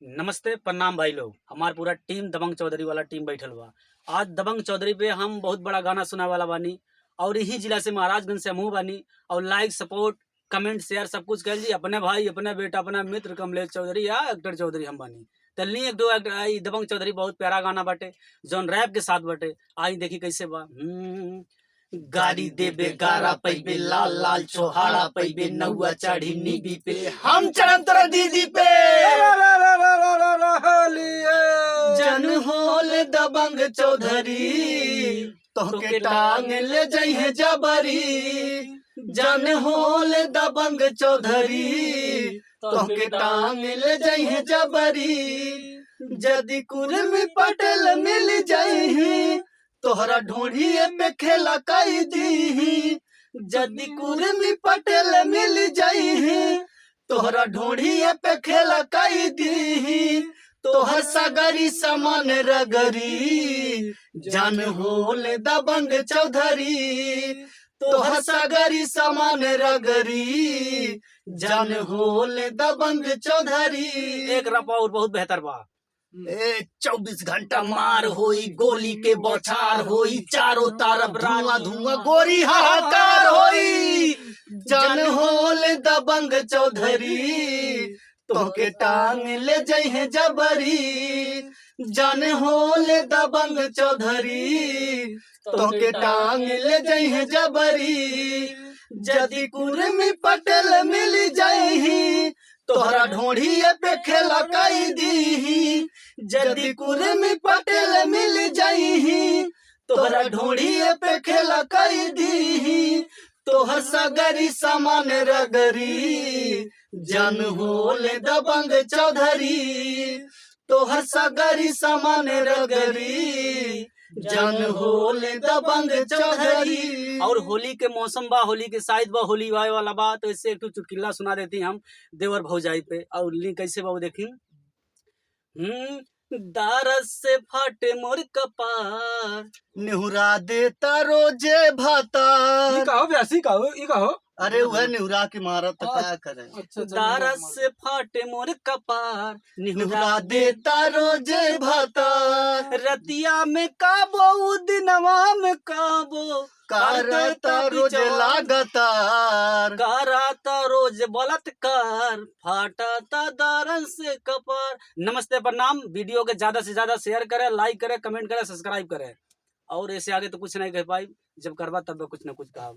नमस्ते प्रणाम भाई लोग। हमार पूरा टीम दबंग चौधरी वाला टीम बैठल बा। आज दबंग चौधरी पे हम बहुत बड़ा गाना सुनाए वाला बानी और यही जिला से महाराजगंज से हमहू बानी। और लाइक सपोर्ट कमेंट शेयर सब कुछ कर जी। अपने भाई अपने बेटा अपना मित्र कमलेश चौधरी या एक्टर चौधरी हम बानी। तलनी एक दो आई दबंग चौधरी बहुत प्यारा गाना बाटे जौन रैप के साथ बाटे। आई देखी कैसे बा। गाड़ी देबे गारा पैबे लाल लाल छोहाड़ा पैबे नौआ चढ़ी नीबी पे हम चढ़म तोरा दीदी पे जन होल दबंग चौधरी तोहके टांग ले जइहे जबरी। जन होल दबंग चौधरी तोहके टांग ले जइहे जबरी। जदि कुर्मी पटेल मिल जइही तोहरा ढूंढिए पे खेला कई दी। जदि कुर्मी पटेल मिल जइही तोहरा ढूंढिए पे खेला कई दी। तोहर सगरी समान रगरी जन होल दबंग चौधरी। तोहर सगरी समान रगरी जन होल दबंग चौधरी। एक रपा और बहुत बेहतर बा। 24 घंटा मार होई गोली के बौछार होई चारों तरफ धुआं धुआं गोरी हाहाकार होई। जन होल दबंग चौधरी तोहके टांग ले जइहे जबरी। जन होल दबंग चौधरी तोहके टांग ले जइहे जबरी। जदि कुर्मी पटेल मिल जइही तोहरा ढूंढिए पे खेला कई दी। जदि कुर्मी पटेल मिल जइही तोहरा ढूंढिए पे खेला कई दी। तोहर सगरी समान रगरी जन होल दबंग चौधरी। तोहर सगरी समान रगरी जन होल दबंग चौधरी। और होली के मौसम बा, होली के शायद बा, होली आए वाला बा, तो इससे एक चुटकिला सुना देती हम देवर भौजाई पे। और ली कैसे बा वो देखी। दारस से फाटे मोर कपार नेहुरा देता रोजे भातार। ये कहो ब्यासी कहो ये कहो। अरे वह नेहुरा की मारत तो क्या करे। अच्छा, दारस से फाटे मोर कपार नेहुरा देता रोजे भातार। रतिया में काबो दिनवा में काबो करता रोज लगातार। कराता रोज बलात्कार फाटाता दारन से कपार। नमस्ते प्रणाम। वीडियो के ज्यादा से ज्यादा शेयर करें, लाइक करें, कमेंट करें, सब्सक्राइब करें। और ऐसे आगे तो कुछ नहीं कह पाई, जब करवा तब कुछ ना कुछ कहा।